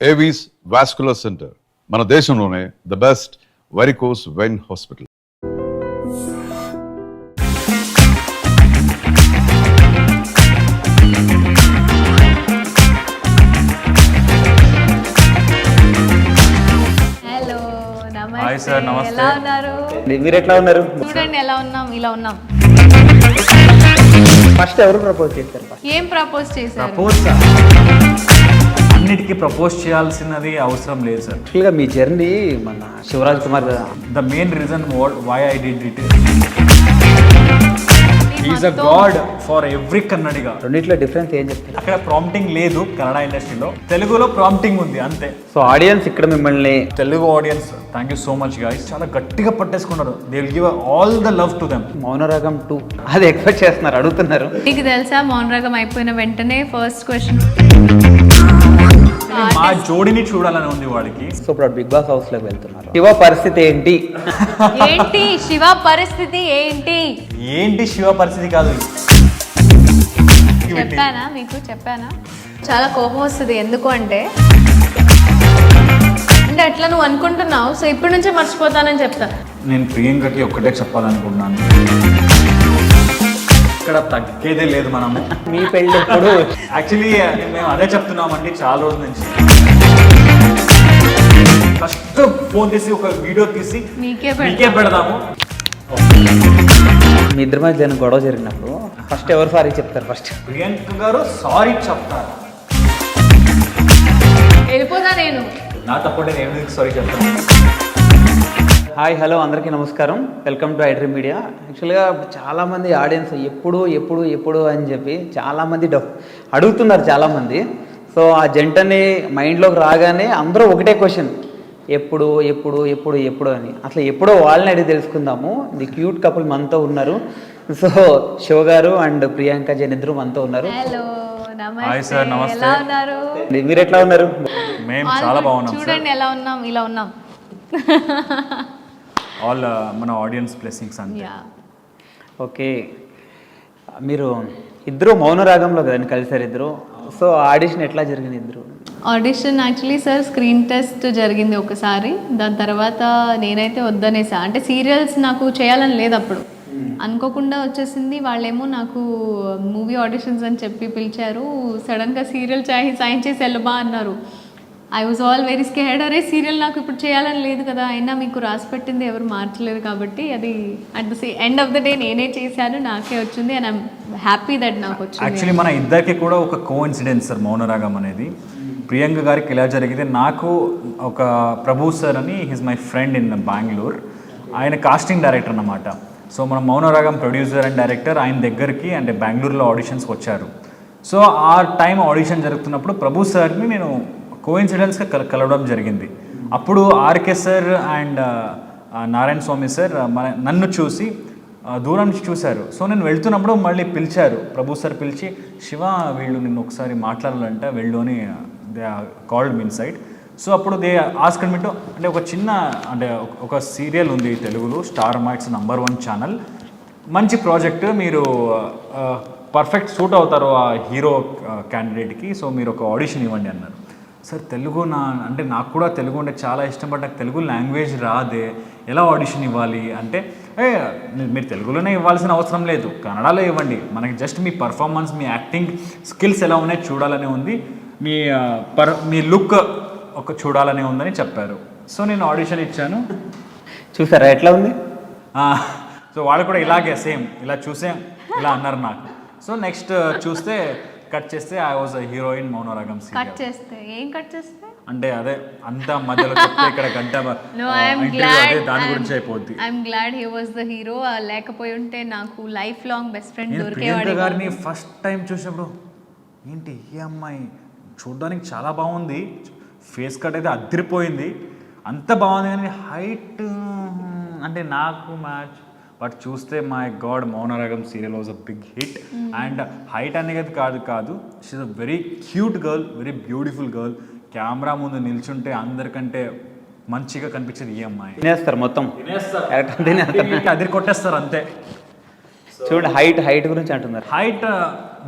Avis vascular centre మన దేశంలోనే the best varicose vein hospital. Hello hi sir, నమస్తే. ఎలా ఉన్నారు? మీరు ఎట్లా ఉన్నారు? చూడండి ఎలా ఉన్నాం, ఇలా ఉన్నాం. ఫస్ట్ ఎవరు ప్రపోజ్ చేశారు? ఏం ప్రపోజ్ చేశారు? ప్రపోజ్ అన్నిటికీ ప్రపోజ్ చేయాల్సినది అవసరం లేదు సార్. యాక్చువల్గా మీ జర్నీ మన Shivaraj Kumar the main reason why I did it is a god for every Kannadiga. రెండిట్లో డిఫరెన్స్ ఏం చెప్తారు? అక్కడ ప్రాంప్టింగ్ లేదు కన్నడ ఇండస్ట్రీలో, తెలుగులో ప్రాంప్టింగ్ ఉంది అంతే. సో ఆడియన్స్ ఇక్కడ మిమ్మల్ని, Telugu audience thank you so much guys, చాలా గట్టిగా పట్టేసుకున్నారు. They will give all the love to them. Mounaragam 2 అది ఎక్స్పెక్ట్ చేస్తున్నారు, అడుగుతున్నారు. నీకు తెలుసా మౌనరాగం అయిపోయిన వెంటనే ఫస్ట్ క్వశ్చన్ మా జోడిని చూడాలని ఉంది వాడికి. సో ఇప్పుడు బిగ్ బాస్ హౌస్ లోకి వెళ్తున్నారు. శివ పరిస్థితి ఏంటి? ఏంటి శివ పరిస్థితి ఏంటి? ఏంటి శివ పరిస్థితి కాదు, చెప్పానా మీకు? చెప్పానా? చాలా కోపం వస్తుంది. ఎందుకు అంటే అట్లా నువ్వు అనుకుంటున్నావు, సో ఇప్పటి నుంచే మర్చిపోతానని చెప్తా. నేను ప్రియాంకకి ఒక్కటే చెప్పాలనుకుంటున్నాను, ఇక్కడ తగ్గేదే లేదు మనము. మీ పెళ్ళి ఎప్పుడు? యాక్చువల్లీ మేము అదే చెప్తున్నామండి చాలా రోజుల నుంచి. ఫస్ట్ ఫోన్ తీసి ఒక వీడియో తీసి మీకే పెడదాము. మీ ఇద్దరి మధ్య ఏదైనా గొడవ జరిగినప్పుడు ఫస్ట్ ఎవరు సారీ చెప్తారు? ఫస్ట్ ప్రియాంక గారు సారీ చెప్తారు. వెళ్ళిపోతా నేను, నా తప్పంటే నేను సారీ చెప్తాను. హాయ్ హలో అందరికీ నమస్కారం, వెల్కమ్ టు ఐడ్రీమ్ మీడియా. యాక్చువల్గా చాలామంది ఆడియన్స్ ఎప్పుడు ఎప్పుడు ఎప్పుడు అని చెప్పి చాలామంది అడుగుతున్నారు చాలామంది. సో ఆ జంటని మైండ్లోకి రాగానే అందరూ ఒకటే క్వశ్చన్, ఎప్పుడు ఎప్పుడు ఎప్పుడు ఎప్పుడు అని. అసలు ఎప్పుడో వాళ్ళని అడిగి తెలుసుకుందాము. ది క్యూట్ కపుల్ మనతో ఉన్నారు. సో శివ గారు అండ్ ప్రియాంక జైన్ ఇద్దరు మనతో ఉన్నారు. హలో హాయ్ సార్, నమస్తే. ఎలా ఉన్నారు? మీరు ఎట్లా ఉన్నారు? మేము చాలా బాగున్నాం. చూడండి ఎలా ఉన్నాం, ఇలా ఉన్నాం. ఆల్ మన ఆడియన్స్ బ్లెస్సింగ్స్ అంతే. ఓకే, మీరు ఇద్దరు మౌనరాగంలో కదండి కలిసారు ఇద్దరు. సో ఆడిషన్ ఎట్లా జరిగింది ఇద్దరు? Audition actually sir screen test జరిగింది ఒకసారి, దాని తర్వాత నేనైతే వద్దనేసా. అంటే సీరియల్స్ నాకు చేయాలని లేదు అప్పుడు, అనుకోకుండా వచ్చేసింది. వాళ్ళేమో నాకు మూవీ ఆడిషన్స్ అని చెప్పి పిలిచారు. సడన్గా సీరియల్ సైన్ చేసి వెళ్ళబా అన్నారు. I was all very scared. అరే సీరియల్ నాకు ఇప్పుడు చేయాలని లేదు కదా, అయినా మీకు రాసి పెట్టింది ఎవరు మార్చలేరు కాబట్టి అది at the end of the day నేనే చేశాను, నాకే వచ్చింది. అండ్ ఐమ్ హ్యాపీ దట్ నాకు వచ్చింది. యాక్చువల్లీ మన ఇద్దరికి కూడా ఒక కోఇన్సిడెన్స్ సార్ మౌనరాగం అనేది. ప్రియాంక గారికి ఎలా జరిగితే, నాకు ఒక ప్రభు సార్ అని, his my friend in Bengaluru, ఆయన కాస్టింగ్ డైరెక్టర్ అన్నమాట. సో మన మౌనరాగం ప్రొడ్యూసర్ అండ్ డైరెక్టర్ ఆయన దగ్గరికి అంటే బెంగళూరులో ఆడిషన్స్కి వచ్చారు. సో ఆ టైం ఆడిషన్ జరుగుతున్నప్పుడు ప్రభు సార్ని నేను కోఇన్సిడెన్స్గా కలవడం జరిగింది. అప్పుడు RK sir and Narayana Swamy sir నన్ను చూసి దూరం నుంచి చూశారు. సో నేను వెళ్తున్నప్పుడు మళ్ళీ పిలిచారు, ప్రభు సార్ పిలిచి, శివ వీళ్ళు నిన్ను ఒకసారి మాట్లాడాలంట వెళ్ళు అని they called me inside. So అప్పుడు దే ఆస్క్డ్ మీ టు, అంటే ఒక చిన్న అంటే ఒక సీరియల్ ఉంది తెలుగులో, స్టార్ మ్యాక్స్ #1 ఛానల్, మంచి ప్రాజెక్ట్, మీరు పర్ఫెక్ట్ సూట్ అవుతారు ఆ హీరో క్యాండిడేట్కి, సో మీరు ఒక ఆడిషన్ ఇవ్వండి అన్నారు. సార్ తెలుగు అంటే నాకు కూడా తెలుగు అంటే చాలా ఇష్టం, బట్ నాకు తెలుగు లాంగ్వేజ్ రాదే, ఎలా ఆడిషన్ ఇవ్వాలి అంటే, మీరు తెలుగులోనే ఇవ్వాల్సిన అవసరం లేదు, కన్నడలో ఇవ్వండి, మనకి జస్ట్ మీ పర్ఫార్మెన్స్, మీ యాక్టింగ్ స్కిల్స్ ఎలా ఉన్నాయో చూడాలనే ఉంది, మీ లుక్ ఒక చూడాలనే ఉందని చెప్పారు. సో నేను ఆడిషన్ ఇచ్చాను. చూసారా ఎట్లా ఉంది? సో వాళ్ళు కూడా ఇలాగే సేమ్ ఇలా చూసే ఇలా అన్నారు నాకు. సో నెక్స్ట్ చూస్తే కట్ చేస్తే I was a heroine Mounaragam serial. Cut చేస్తే ఏం కట్ చేస్తే అంటే అదే అంతా మధ్యలో చెప్తే ఇక్కడ గంట అదే దాని గురించి అయిపోద్ది. I'm glad he was the hero. లేకపోయి ఉంటే నాకు లైఫ్ లాంగ్ బెస్ట్ ఫ్రెండ్ దొరికేవాడు. ప్రియాంక గారిని ఫస్ట్ టైం చూసినప్పుడు ఏంటి ఈ అమ్మాయి చూడడానికి చాలా బాగుంది, ఫేస్ కట్ అయితే అదిరిపోయింది, అంత బాగుంది, కానీ హైట్ అంటే నాకు మ్యాచ్. బట్ చూస్తే my god Mounaragam serial was a big hit. And height అనేది కాదు she's a very cute girl, very beautiful girl. Camera ముందు నిల్చుంటే అందరికంటే మంచిగా కనిపించేది ఈ అమ్మాయి. తినేస్తారు మొత్తం, అదిరి కొట్టేస్తారు అంతే. చూడండి హైట్ గురించి అంటున్నారు. Height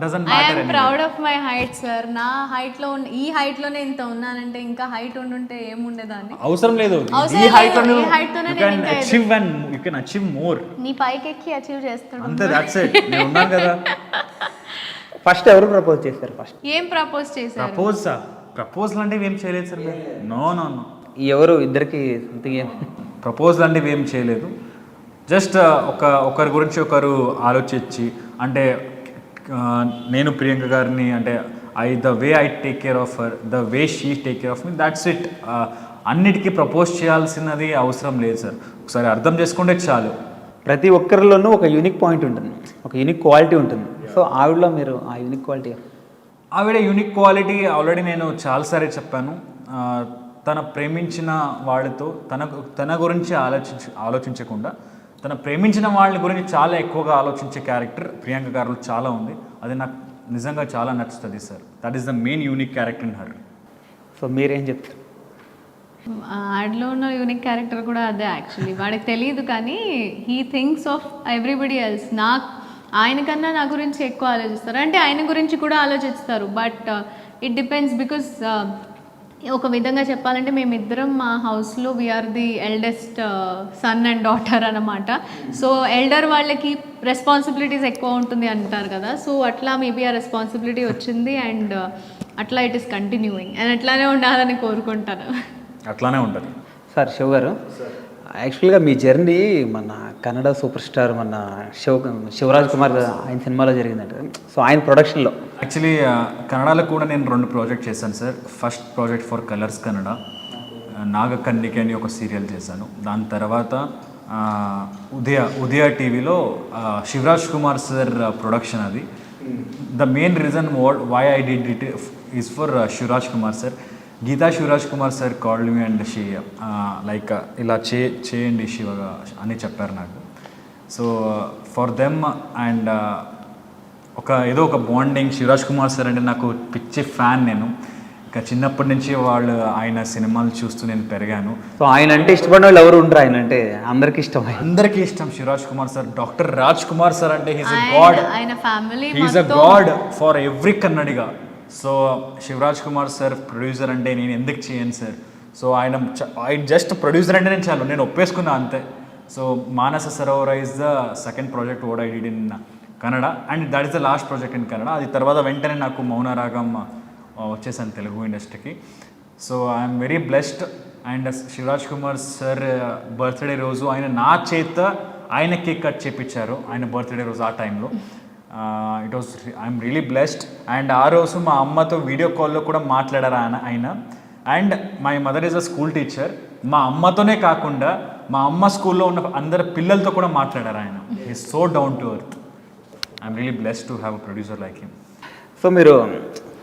doesn't I'm matter. Proud of my height sir. నా హైట్లో ఈ హైట్లోనే ఇంత ఉన్నానంటే ఇంకా హైట్ ఉండుంటే ఏముండేదాన్ని. అవసరం లేదు, అవసరం ఈ హైట్ లో లేదు, ఈ నువ్వు height తోనే యు నేను కెన్ ఇంకా achieve and you can achieve more. నీ పైకి ఎక్కి అచీవ్ చేస్తాడు. అంతే, దట్స్ ఇట్. నేను ఉన్నాను కదా. ఫస్ట్ ఎవరు ప్రపోజ్ చేశారు? ఫస్ట్ ఏం ప్రపోజ్ చేశారు? ప్రపోజల్ అంటే ఏం చేయలేదు సార్. నో నో నో, ఎవరు ఇద్దరికి సంథింగ్ ఏం ప్రపోజల్ అంటే ఏం చేయలేదు. జస్ట్ ఒకరి గురించి ఒకరు ఆలోచించి, అంటే నేను ప్రియాంక గారిని అంటే the way I take care of her, the way she take care of me, that's it. అన్నిటికీ ప్రపోజ్ చేయాల్సినది అవసరం లేదు సార్. ఒకసారి అర్థం చేసుకుంటే చాలు. ప్రతి ఒక్కరిలోనూ ఒక యూనిక్ పాయింట్ ఉంటుంది, ఒక యూనిక్ క్వాలిటీ ఉంటుంది. సో ఆవిడలో మీరు ఆ యూనిక్ క్వాలిటీ? ఆవిడ యూనిక్ క్వాలిటీ ఆల్రెడీ నేను చాలాసార్లు చెప్పాను. తన ప్రేమించిన వాళ్ళతో తన గురించి ఆలోచించకుండా తన ప్రేమించిన వాళ్ళ గురించి చాలా ఎక్కువగా ఆలోచించే క్యారెక్టర్ ప్రియాంక గారిలో చాలా ఉంది. అది నాకు నిజంగా చాలా నచ్చుతుంది sir. That is the main unique character in her. So మీరేం చెప్తారు? యాడ్లో ఉన్న యూనిక్ క్యారెక్టర్ కూడా అదే యాక్చువల్లీ. వాడికి తెలియదు కానీ he thinks of everybody else. ఆయనకన్నా నా గురించి ఎక్కువ ఆలోచిస్తారు, అంటే ఆయన గురించి కూడా ఆలోచిస్తారు. బట్ ఇట్ డిపెండ్స్ బికాస్ ఒక విధంగా చెప్పాలంటే మేమిద్దరం మా హౌస్లో we are the eldest son and daughter అన్నమాట. సో ఎల్డర్ వాళ్ళకి రెస్పాన్సిబిలిటీస్ ఎక్కువ ఉంటుంది అంటారు కదా. సో అట్లా మేబీ ఆ రెస్పాన్సిబిలిటీ వచ్చింది అండ్ అట్లా ఇట్ ఈస్ కంటిన్యూయింగ్ అండ్ అట్లానే ఉండాలని కోరుకుంటాను. అట్లానే ఉంటుంది సార్. శివ్ గారు, యాక్చువల్గా మీ జర్నీ మన కన్నడ సూపర్ స్టార్ మన శివరాజ్ కుమార్ ఆయన సినిమాలో జరిగిందంట. సో ఆయన ప్రొడక్షన్లో యాక్చువల్లీ కన్నడలో కూడా నేను 2 ప్రాజెక్ట్ చేశాను sir. First project for Colors Kannada, Nagakannika అని ఒక సీరియల్ చేశాను. దాని తర్వాత ఉదయ టీవీలో శివరాజ్ కుమార్ సార్ ప్రొడక్షన్. అది the main reason why I did it is for Shivraj Kumar sir. Geetha Shivraj Kumar sir called me and she like ఇలా చేయండి శివగా అని చెప్పారు నాకు. సో ఫర్ దెమ్ అండ్ ఏదో ఒక బాండింగ్. శివరాజ్ కుమార్ సార్ అంటే నాకు పిచ్చి ఫ్యాన్. నేను ఇంకా చిన్నప్పటి నుంచి ఆయన సినిమాలు చూస్తూ నేను పెరిగాను. సో ఆయన అంటే ఇష్టపడిన వాళ్ళు ఎవరు ఉండరు, ఆయన అంటే అందరికీ ఇష్టం. అందరికీ ఇష్టం Shivraj Kumar sir. Doctor Raj Kumar sir అంటే హీస్ ఎ గాడ్. ఆయన family he's a god for every Kannadiga. So Shivraj Kumar sir producer అంటే నేను ఎందుకు చేయను సార్. సో ఆయన జస్ట్ ప్రొడ్యూసర్ అంటే నేను చాలు, నేను ఒప్పేసుకున్నా అంతే. So Manasa Sarovara is the second project what I did in Kannada and that is the last project in Kannada. అది తర్వాత వెంటనే నాకు మౌనరాగం వచ్చేసాను తెలుగు ఇండస్ట్రీకి. So I'm very blessed. And Shivaraj Kumar sir birthday రోజు నా చేత ఆయన కేక్ కట్ చేయించారు ఆయన బర్త్డే రోజు ఆ టైంలో. It was I'm really blessed. And ఆ రోజు మా అమ్మతో వీడియో కాల్లో కూడా మాట్లాడారు ఆయన. And my mother is a school teacher. మా అమ్మతోనే కాకుండా మా అమ్మ స్కూల్లో ఉన్న అందరి పిల్లలతో కూడా మాట్లాడారు ఆయన. Is so down to earth. I'm really blessed to have a producer like him. So మీరు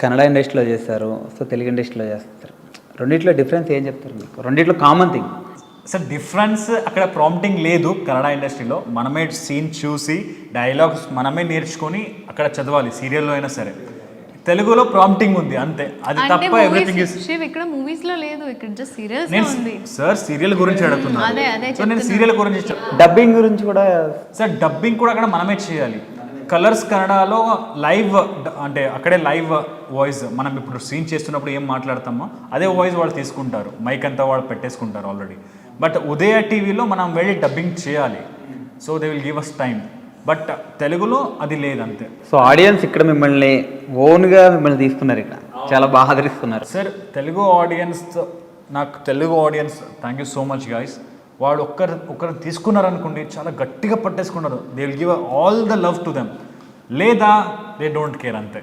కన్నడ ఇండస్ట్రీలో చేస్తారు, సో తెలుగు ఇండస్ట్రీలో చేస్తారు. రెండిట్లో డిఫరెన్స్ ఏం చెప్తారు మీకు? రెండిట్లో కామన్ థింగ్ సార్. డిఫరెన్స్ అక్కడ ప్రాంప్టింగ్ లేదు కన్నడ ఇండస్ట్రీలో. మనమే సీన్ చూసి డైలాగ్స్ మనమే నేర్చుకొని అక్కడ చదవాలి, సీరియల్లో అయినా సరే. తెలుగులో ప్రాంప్టింగ్ ఉంది అంతే, అది తప్ప ఎవ్రీథింగ్ ఇస్. ఇక్కడ మూవీస్ లో లేదు, ఇక్కడ జస్ట్ సీరియల్స్ నేను ఉంది. సార్ సీరియల్ గురించి అడుగుతున్నాను. అదే సో నేను సీరియల్ గురించి డబ్బింగ్ గురించి కూడా సార్. డబ్బింగ్ కూడా అక్కడ మనమే చేయాలి. కలర్స్ కన్నడలో లైవ్ అంటే అక్కడే లైవ్ వాయిస్. మనం ఇప్పుడు సీన్ చేస్తున్నప్పుడు ఏం మాట్లాడతామో అదే వాయిస్ వాళ్ళు తీసుకుంటారు, మైక్ అంతా వాళ్ళు పెట్టేసుకుంటారు ఆల్రెడీ. బట్ ఉదయ టీవీలో మనం వెళ్ళి డబ్బింగ్ చేయాలి. So they will give us time. But తెలుగులో అది లేదంతే. సో ఆడియన్స్ ఇక్కడ మిమ్మల్ని ఓన్గా మిమ్మల్ని తీసుకున్నారు, ఇక్కడ చాలా బాగా ఆదరిస్తున్నారు sir. Telugu audience thank you so much guys. వాడు ఒక్కరు తీసుకున్నారు అనుకోండి, చాలా గట్టిగా పట్టేసుకున్నారు. They will give all the love to them. లేదా దే డోంట్ కేర్ అంతే.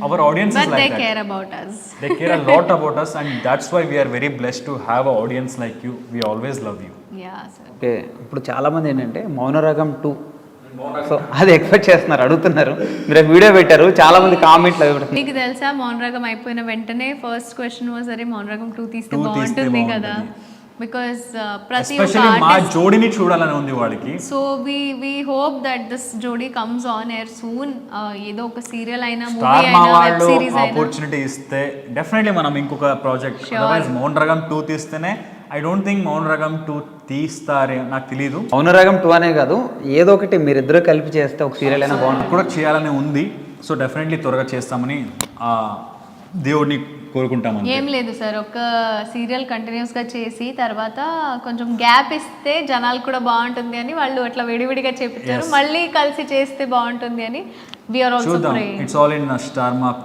Our audience is like they that. care about us. They care a lot about us and that's why we are very blessed to have an audience like you. We always love you. Yeah, sir. Okay. ఇప్పుడు చాలామంది ఏంటంటే Mounaragam 2 so అది expect చేస్తున్నారు, అడుగుతున్నారు. మీరు video పెట్టారు, చాలా మంది కామెంట్లు పెడుతున్నారు. మీకు తెలుసా మౌనరాగం అయిపోయిన వెంటనే ఫస్ట్ క్వశ్చన్ వాజ్ అరే మౌనరాగం 2 తీస్తే బాగుంటుంది కదా. బికాస్ ప్రతి మా జోడిని చూడాలని ఉంది వాళ్ళకి. So we hope that this జోడీ కమ్స్ ఆన్ ఎయిర్ సూన్. ఏదో ఒక సీరియల్ అయినా మూవీ అయినా వెబ్ సిరీస్ అయినా ఆపర్చునిటీ ఇస్తే డెఫినెట్లీ మనం ఇంకొక ప్రాజెక్ట్ అదర్వైజ్ మౌనరాగం 2 తీస్తేనే. ఐ డోంట్ థింక్ మౌనరాగం 2 తీస్తారే, నాకు తెలియదు. మౌనరాగం 2 అనే కాదు, ఏదో ఒకటి మీరిద్దరూ కలిపి చేస్తే ఒక సీరియల్ అయినా బాగుంటుంది కూడా చేయాలని ఉంది. సో డెఫినెట్లీ త్వరగా చేస్తామని దేవుడిని కోరుకుంటామని. ఏం లేదు సార్, ఒక సీరియల్ కంటిన్యూస్గా చేసి తర్వాత కొంచెం గ్యాప్ ఇస్తే జనాలు కూడా బాగుంటుంది అని వాళ్ళు అట్లా విడివిడిగా చెప్తారు, మళ్ళీ కలిసి చేస్తే బాగుంటుంది అని వీఆర్ ఆల్సో చూద్దాం. Praying. It's all in star mark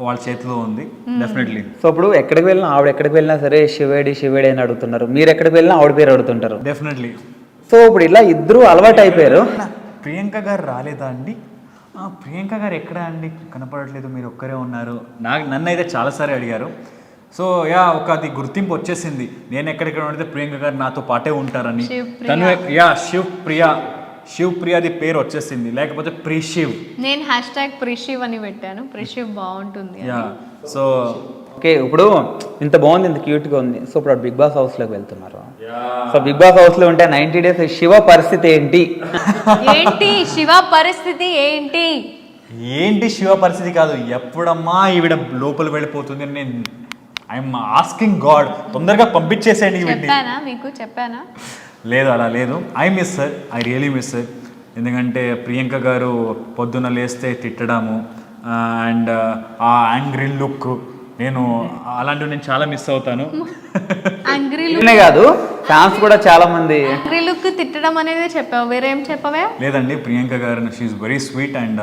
వాళ్ళ చేతిలో ఉంది. డెఫినెట్లీ. సో ఇప్పుడు ఎక్కడికి వెళ్ళినా ఆవిడ ఎక్కడికి వెళ్ళినా సరే శివేడి అని అడుగుతున్నారు, మీరు ఎక్కడికి వెళ్ళినా ఆవిడ పేరు అడుగుతుంటారు. డెఫినెట్లీ. సో ఇప్పుడు ఇలా ఇద్దరు అలవాటు అయిపోయారు. ప్రియాంక గారు రాలేదా అండి? ప్రియాంక గారు ఎక్కడా అండి, కనపడట్లేదు, మీరు ఒక్కరే ఉన్నారు. నన్ను అయితే చాలాసారి అడిగారు. సో ఒక అది గుర్తింపు వచ్చేసింది, నేను ఎక్కడెక్కడ ఉంటే ప్రియాంక గారు నాతో పాటే ఉంటారని. తను శివ్ ప్రియాది పేరు వచ్చేసింది, లేకపోతే ప్రిశివ్. నేను #ప్రిశివ్ అని పెట్టాను, ప్రిశివ్ బాగుంటుంది. సో ఓకే, ఇప్పుడు ఇంత బాగుంది, ఇంత క్యూట్గా ఉంది. సో ఇప్పుడు బిగ్ బాస్ హౌస్లోకి వెళ్తున్నారు. సో బిగ్ బాస్ హౌస్లో ఉంటే 90 days శివ పరిస్థితి ఏంటి? ఏంటి శివ పరిస్థితి ఏంటి? ఏంటి శివ పరిస్థితి కాదు, ఎప్పుడమ్మా ఈవిడ లోపల వెళ్ళిపోతుంది అని నేను ఐఎమ్ ఆస్కింగ్ గాడ్, తొందరగా పంపించేసేయండి. చెప్పానా మీకు, చెప్పానా? లేదు, అలా లేదు. ఐ రియలీ మిస్ ఎందుకంటే ప్రియాంక గారు పొద్దున్న లేస్తే తిట్టడము అండ్ ఆ యాంగ్రీ లుక్, నేను అలాంటివి నేను చాలా మిస్ అవుతాను. కాదు, ఫ్యాన్స్ కూడా చాలా మంది యాంగ్రీ లుక్ తిట్టడం అనేది చెప్పావు, వేరే ఏం చెప్పవే? లేదండి, ప్రియాంక గారు she's very sweet and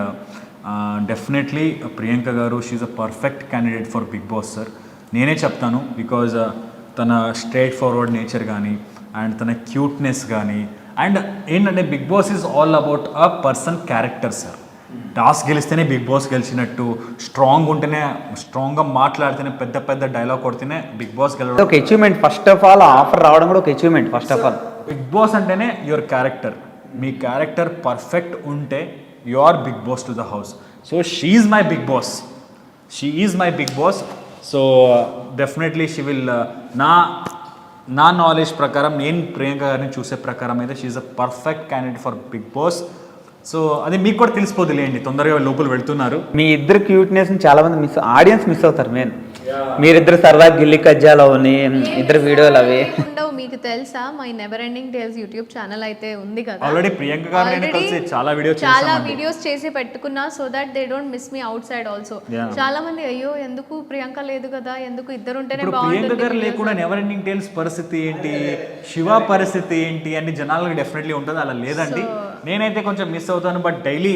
definitely Priyanka గారు she's a perfect candidate for Bigg Boss sir. నేనే చెప్తాను, బికాజ్ తన స్ట్రైట్ ఫార్వర్డ్ నేచర్ కానీ అండ్ తన క్యూట్నెస్ కానీ అండ్ ఏంటంటే Bigg Boss is all about a person character sir. Task గెలిస్తేనే బిగ్ బాస్ గెలిచినట్టు, స్ట్రాంగ్ ఉంటేనే, స్ట్రాంగ్గా మాట్లాడితేనే, పెద్ద పెద్ద డైలాగ్ కొడితేనే బిగ్ బాస్ గెలవడం ఒక achievement. First of all offer రావడం కూడా ఒక achievement. First of all Bigg Boss అంటేనే యువర్ క్యారెక్టర్. మీ క్యారెక్టర్ పర్ఫెక్ట్ ఉంటే you are Bigg Boss to the house. So she's my Bigg Boss, so definitely she will నా నాలెడ్జ్ ప్రకారం, నేను ప్రియాంక గారిని చూసే ప్రకారం అయితే she's a perfect candidate for Bigg Boss. So అది మీకు కూడా తెలిసిపోతులేండి, తొందరగా లోపల వెళ్తున్నారు. మీ ఇద్దరు క్యూట్నెస్ చాలా మంది ఆడియన్స్ మిస్ అవుతారు. మీరిద్దరు సరదా గిల్లి కజ్జాలు అవని ఇద్దరు వీడియోలు అవి మీకు తెలుసా? My never ending tiles YouTube channel అయితే ఉంది కదా, ఆల్రెడీ ప్రియాంక గారు నేను కలిసి చాలా వీడియోస్ చేసి పెట్టుకున్నా, so that they don't miss me out side also. చాలా మంది అయ్యో ఎందుకు ప్రియాంక లేదు కదా, ఎందుకు ఇద్దరు ఉంటేనే బాగుంటుంది. ప్రియాంక గారు లేకుండా నెవర్ ఎండింగ్ టేల్స్ పరిస్థితి ఏంటి, శివ పరిస్థితి ఏంటి అని జనాలకు డెఫినెట్లీ ఉంటుంది. అలా లేదండి, నేనైతే కొంచెం మిస్ అవుతాను, బట్ డైలీ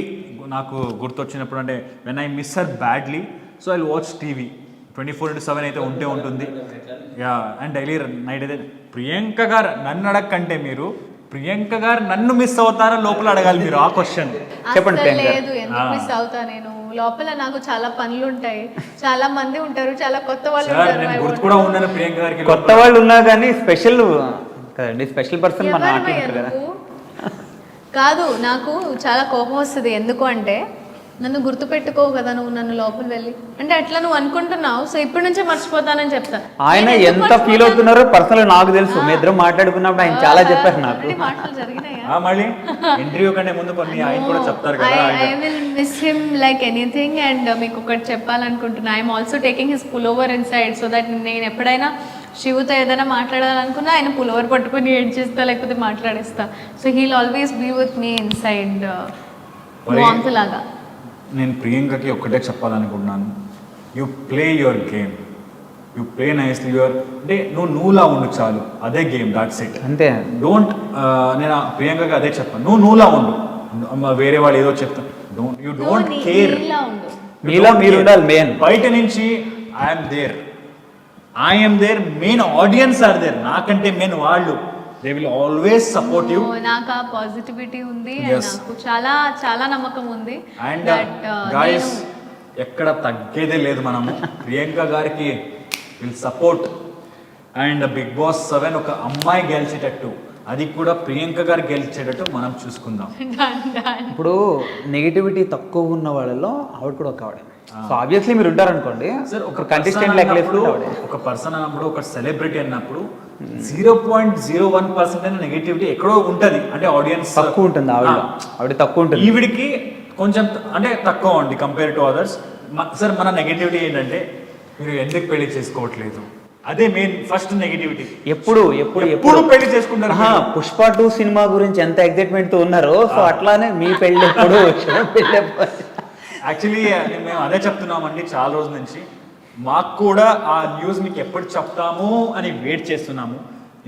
నాకు గుర్తొచ్చినప్పుడు అంటే when I miss her badly, so I watch TV 24/7 అయితే ఉంటుంది. అండ్ డైలీ నైట్ అయితే ప్రియాంక గారు నన్ను అడగకంటే, మీరు ప్రియాంక గారు నన్ను మిస్ అవుతారా లోపల అడగాలి మీరు ఆ క్వశ్చన్. చెప్పండి. లేదు, ఎందుకు మిస్ అవుతా, నేను లోపల నాకు చాలా పనులు ఉంటాయి, చాలా మంది ఉంటారు, చాలా కొత్త వాళ్ళు ఉంటారు. గుర్తు కూడా ఉన్నాను ప్రియాంక గారికి, కొత్త వాళ్ళు ఉన్నా కానీ స్పెషల్ కదండి, స్పెషల్ పర్సన్ మన కదా. కాదు, నాకు చాలా కోపం వస్తుంది. ఎందుకు అంటే నన్ను గుర్తు పెట్టుకోవు కదా నువ్వు, నన్ను లోపల వెళ్ళి అంటే అట్లా నువ్వు అనుకుంటున్నావు, సో ఇప్పటి నుంచే మర్చిపోతానని చెప్తా. ఆయన ఎంత ఫీల్ అవుతున్నారో పర్సనల్ నాకు తెలుసు, మీ ఇద్దరు మాట్లాడుకున్నప్పుడు ఆయన చాలా చెప్పారు నాకు. మాటలు జరిగినాయా? మళ్ళీ ఇంటర్వ్యూ కంటే ముందు కొన్ని ఆయన కూడా చెప్తారు కదా. I will miss him like anything. And మీకు ఒకటి చెప్పాలనుకుంటున్నా, I'm also taking his pullover in side, so that నేను ఎప్పుడైనా శివుతో ఏదైనా మాట్లాడాలనుకున్నా ఆయన పులోవర్ పట్టుకొని ఏడ్ చేస్తా, లేకపోతే మాట్లాడేస్తా. So he'll always be with me in side వాంత్ లాగా. నేను ప్రియాంకకి ఒక్కటే చెప్పాలనుకుంటున్నాను, you play your game, you play nicely your, అంటే నువ్వులా ఉండు చాలు, అదే గేమ్, దాట్స్ ఇట్, అంతే. డోంట్ నేను ప్రియాంకకి అదే చెప్పాను, నువ్వులా ఉండు, వేరే వాళ్ళు ఏదో చెప్తాను, యూ డోంట్ కేర్, మీలో మీరు ఉండాలి మెయిన్. బయట నుంచి I'm there, main audience are there, నాకంటే మెయిన్ వాళ్ళు, they will always support you. నాకు ఆ పాజిటివిటీ ఉంది, నాకు చాలా చాలా నమ్మకం ఉంది. అండ్ గాయ్స్ ఎక్కడ తగ్గేదే లేదు, మనము ప్రియాంక గారికి will support. And big boss 7 ఒక అమ్మాయి గెలిచేటట్టు, అది కూడా ప్రియాంక గారు గెలిచేటట్టు మనం చూసుకుందాం. ఇప్పుడు నెగిటివిటీ తక్కువ ఉన్న వాళ్ళలో ఆవిడ కూడా ఒక ఆవిడ. సో ఆబ్వియస్లీ మీరు ఉంటారనుకోండి సార్, ఒక కంటెస్టెంట్ ఒక పర్సన్ అన్నప్పుడు, ఒక సెలబ్రిటీ అన్నప్పుడు 0.01% నెగిటివిటీ ఎక్కడో ఉంటది, అంటే ఆడియన్స్ తక్కువ ఉంటుంది, ఆవిడ తక్కువ ఉంటుంది. ఈవిడికి కొంచెం అంటే తక్కువ ఉంది కంపేర్ టు అదర్స్. సార్ మన నెగిటివిటీ ఏంటంటే మీరు ఎందుకు పెళ్లి చేసుకోవట్లేదు, అదే మెయిన్ ఫస్ట్ నెగిటివిటీ. ఎప్పుడు పెళ్లి చేసుకుంటారు. పుష్ప 2 సినిమా గురించి ఎంత ఎక్సైట్మెంట్ తో ఉన్నారో, సో అట్లానే మీ పెళ్లి ఎప్పుడు పెళ్లి. యాక్చువల్లీ మేము అదే చెప్తున్నామండి చాలా రోజుల నుంచి. మాకు కూడా ఆ న్యూస్ మీకు ఎప్పుడు చెప్తాము అని వెయిట్ చేస్తున్నాము.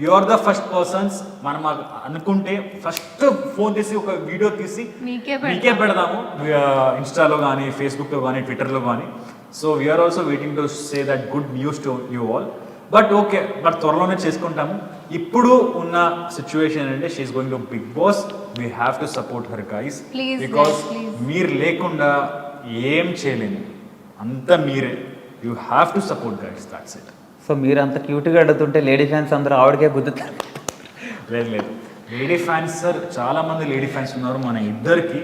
You are the first persons. మనం అనుకుంటే ఫస్ట్ ఫోన్ తీసి ఒక వీడియో తీసి మీకే పెడదాము, ఇన్స్టాలో కానీ, ఫేస్బుక్లో కానీ, ట్విట్టర్లో కానీ. So we are also waiting to say that good news to you all. But okay, but త్వరలోనే చేసుకుంటాము. ఇప్పుడు ఉన్న సిచ్యువేషన్ అంటే she's going to big boss. We have to support her guys, because మీరు లేకుండా ఏం చేయలేము, అంతా మీరే. You have to support guys, that's it. So మీరు అంత క్యూట్గా అడుగుతుంటే లేడీ ఫ్యాన్స్ అందరూ ఆవిడకే గుద్దుతారు. లేదు, లేడీ ఫ్యాన్స్ సార్, చాలా మంది లేడీ ఫ్యాన్స్ ఉన్నారు మన ఇద్దరికి.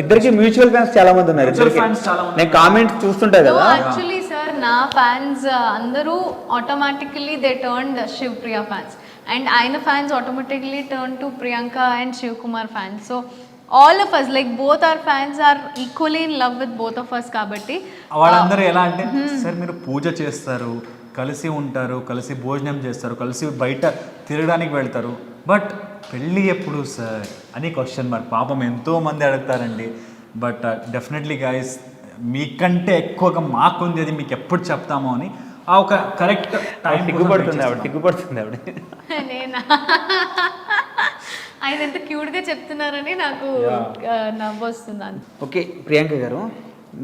ఇద్దరికి మ్యూచువల్ ఫ్యాన్స్ చాలా మంది ఉన్నారు. నేను కామెంట్ చూస్తుంటా కదా. యాక్చువల్లీ సార్ నా ఫ్యాన్స్ అందరూ automatically they turned Shivapriya fans, and ఆయన fans automatically turn to Priyanka and Shiv Kumar fans. So all of us like both our fans are equally in love with both of us. కాబట్టి వాళ్ళందరూ ఎలా అంటే sir మీరు పూజ చేస్తారు, కలిసి ఉంటారు, కలిసి భోజనం చేస్తారు, కలిసి బయట తిరగడానికి వెళ్తారు, బట్ పెళ్ళి ఎప్పుడు సార్ అని క్వశ్చన్ మార్క్. పాపం ఎంతో మంది అడుగుతారండి. బట్ డెఫినెట్లీ గైస్, మీకంటే ఎక్కువగా మాకుంది, అది మీకు ఎప్పుడు చెప్తామో అని ఆ ఒక కరెక్ట్ టైం. సిగ్గుపడుతుంది ఆవిడ. నేనా ఆయన ఎంత క్యూట్గా చెప్తున్నారని నాకు నవ్వు వస్తున్నాను. ఓకే ప్రియాంక గారు,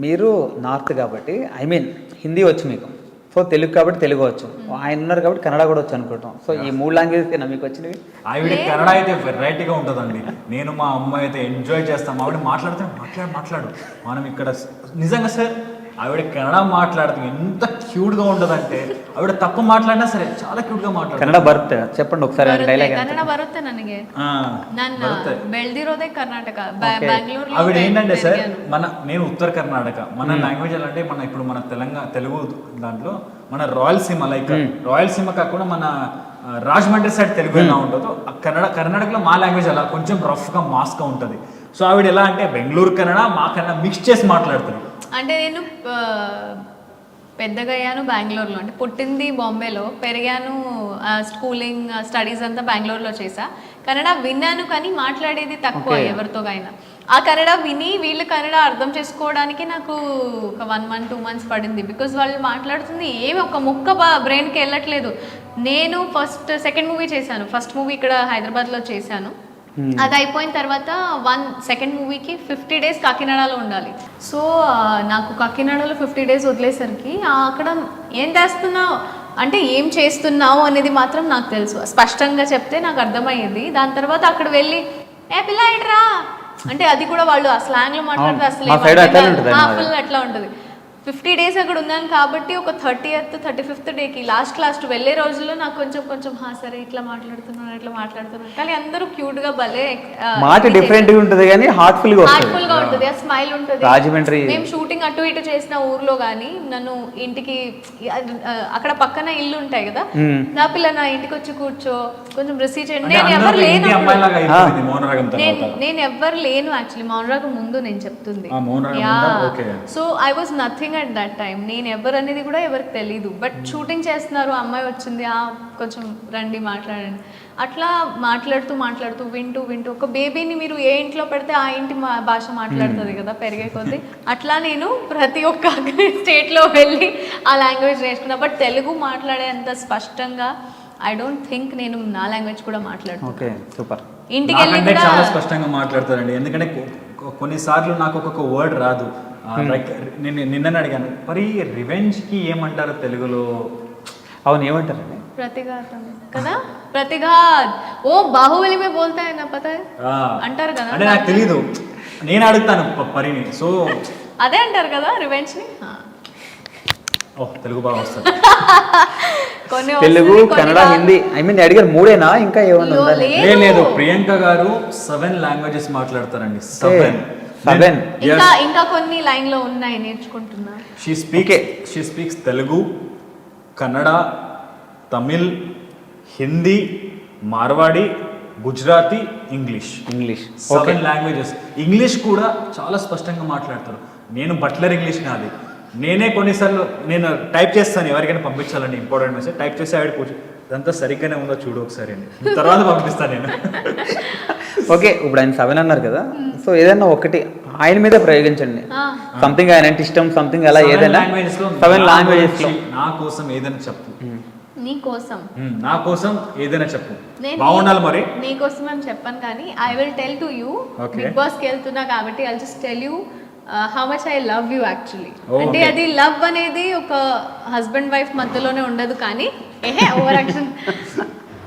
మీరు నార్త్ కాబట్టి, ఐ మీన్ హిందీ వచ్చు మీకు, సో తెలుగు కాబట్టి తెలుగు వచ్చు, ఆయన ఉన్నారు కాబట్టి కన్నడ కూడా వచ్చు అనుకుంటాం. సో ఈ 3 లాంగ్వేజ్ మీకు వచ్చినవి. ఆవిడ కన్నడ అయితే వెరైటీగా ఉంటుందండి. నేను మా అమ్మాయి అయితే ఎంజాయ్ చేస్తాం. ఆవిడ మాట్లాడితే మాట్లాడు మనం ఇక్కడ నిజంగా సార్ ఆవిడ కన్నడ మాట్లాడుతూ ఎంత క్యూట్గా ఉంటుందంటే, ఆవిడ తప్పు మాట్లాడినా సరే చాలా క్యూట్గా మాట్లాడు. కన్నಡ బರುತ್ತೆ చెప్పండి ఒకసారి డైలాగ్. ಕನ್ನಡ ಬರುತ್ತೆ ನನಗೆ. ನಾನು ಬೆಳೆದಿರೋದೇ ಕರ್ನಾಟಕ, ಬ್ಯಾಂಗ್ಳೂರ್. ఆవిడ ఏంటంటే సార్, నేను ఉత్తర కర్ణాటక, మన లాంగ్వేజ్ ఎలా అంటే ఇప్పుడు మన తెలుగు దాంట్లో మన రాయలసీమ, లైక్ రాయలసీమ కాకుండా మన రాజమండ్రి సైడ్ తెలుగు ఎలా ఉంటుందో కర్ణాటకలో మా లాంగ్వేజ్ అలా కొంచెం రఫ్గా మాస్గా ఉంటుంది. సో ఆవిడ ఎలా అంటే బెంగళూరు కన్నడ మా కన్నడ మిక్స్ చేసి మాట్లాడుతుంది. అంటే నేను పెద్దగా అయ్యాను బెంగళూరులో, అంటే పుట్టింది బాంబేలో, పెరిగాను, స్కూలింగ్ స్టడీస్ అంతా బెంగళూరులో చేశా. కన్నడ విన్నాను కానీ మాట్లాడేది తక్కువ ఎవరితో అయినా. ఆ కన్నడ విని వీళ్ళు కన్నడ అర్థం చేసుకోవడానికి నాకు ఒక 1 month 2 months పడింది. బికాజ్ వాళ్ళు మాట్లాడుతుంది ఏమి ఒక ముక్క బ్రెయిన్కి వెళ్ళట్లేదు. నేను సెకండ్ మూవీ చేశాను. ఫస్ట్ మూవీ ఇక్కడ హైదరాబాద్లో చేశాను. అది అయిపోయిన తర్వాత సెకండ్ మూవీకి 50 days కాకినాడలో ఉండాలి. సో నాకు కాకినాడలో 50 days వదిలేసరికి అక్కడ ఏం చేస్తున్నావు అంటే ఏం చేస్తున్నావు అనేది మాత్రం నాకు తెలుసు. స్పష్టంగా చెప్తే నాకు అర్థమయ్యేది. దాని తర్వాత అక్కడ వెళ్ళి పిల్ల ఇట్రా అంటే అది కూడా వాళ్ళు ఆ స్లాంగ్లో మాట్లాడితే అసలు ఫుల్ అట్లా ఉంటుంది. 50 days అక్కడ ఉన్నాను కాబట్టి ఒక 30th 35th డేకి లాస్ట్ వెళ్ళే రోజుల్లో నాకు కొంచెం సరే ఇట్లా మాట్లాడుతున్నాను కానీ అందరూ క్యూట్ గా భలే మాట డిఫరెంట్ గా ఉంటుంది కానీ హార్ట్ఫుల్ గా ఉంటుంది. ఆ స్మైల్ ఉంటుంది. రాజమండ్రి మేము షూటింగ్ అటు ఇటు చేసిన ఊర్లో కానీ నన్ను ఇంటికి అక్కడ పక్కన ఇల్లు ఉంటాయి కదా, నా పిల్ల నా ఇంటికి వచ్చి కూర్చో కొంచెం రిసీవ్ చేయండి. నేను ఎవరు లేను యాక్చువల్లీ మౌనరాగం ముందు నేను చెప్తుంది. So I was nothing at that time. నేను ఎవరు అనేది కూడా ఎవరికి తెలీదు. బట్ షూటింగ్ చేస్తున్నారు, అమ్మాయి వచ్చింది, కొంచెం రండి మాట్లాడండి, అట్లా మాట్లాడుతూ వింటూ ఒక బేబీని మీరు ఏ ఇంట్లో పెడితే ఆ ఇంటి భాష మాట్లాడుతుంది కదా పెరిగే కొద్దీ. అట్లా నేను ప్రతి ఒక్క స్టేట్లో వెళ్ళి ఆ లాంగ్వేజ్ నేర్చుకున్నా. బట్ తెలుగు మాట్లాడేంత స్పష్టంగా ఐ డోంట్ థింక్ నేను నా లాంగ్వేజ్ కూడా మాట్లాడుతాను. ఇంటికి వెళ్ళి చాలా స్పష్టంగా మాట్లాడతారండి. ఎందుకంటే కొన్నిసార్లు నాకు ఒక్కొక్క వర్డ్ రాదు. లైక్ నేను నిన్న అడిగాను, మరి రివెంజ్ కి ఏమంటారు తెలుగులో? అవును ఏమంటారు? प्रतिघातम కదా, प्रतिघात. ఓ బాహుబలి మే బోల్తా హై నా పతా హై అంటారు కదా. అంటే నాకు తెలీదు, నేను అడుగుతాను పరిని. సో అదే అంటారు కదా రివెంజ్ ని. ఓ తెలుగు బాగా వస్తుంది. తెలుగు కన్నడ హిందీ ఐ మీన్ అడిగారు మూడేనా ఇంకా ఏమన్నా ఉందా? లేదు, ప్రియాంక గారు 7 లాంగ్వేజెస్ మాట్లాడతారండి. 7 ఇంకా కొన్ని లైన్ లో ఉన్నాయి నేర్చుకుంటున్నా. She speaks Telugu, Kannada, Tamil, Hindi, Marwari, Gujarati, English 7 languages. English కూడా చాలా స్పష్టంగా మాట్లాడతారు. నేను బట్లర్ ఇంగ్లీష్ నాది. నేనే కొన్నిసార్లు నేను టైప్ చేస్తాను ఎవరికైనా పంపించాలని ఇంపార్టెంట్ మెసేజ్ టైప్ చేసి ఆవిడ కూర్చో ఇదంతా సరిగ్గానే ఉందో చూడు ఒకసారి అని తర్వాత పంపిస్తాను నేను. ఓకే, ఇప్పుడు ఆయన 7 అన్నారు కదా, సో ఏదైనా ఒకటి ఆయన మీద ప్రయోగించండి. సంథింగ్ ఆయన అంటే ఇష్టం, సంథింగ్ అలా ఏదైనా 7 లాంగ్వేజెస్ లో నా కోసం ఏదైనా చెప్పు, నీ కోసం నా కోసం ఏదైనా చెప్పు, బాగుండాలి మరి. నీ కోసం ఏం చెప్పాను కానీ I will tell to you. Big boss కి వెళ్తున్నా కాబట్టి I just tell you how much I love you actually. అంటే అది లవ్ అనేది ఒక హస్బెండ్ వైఫ్ మధ్యలోనే ఉండదు కానీ over action.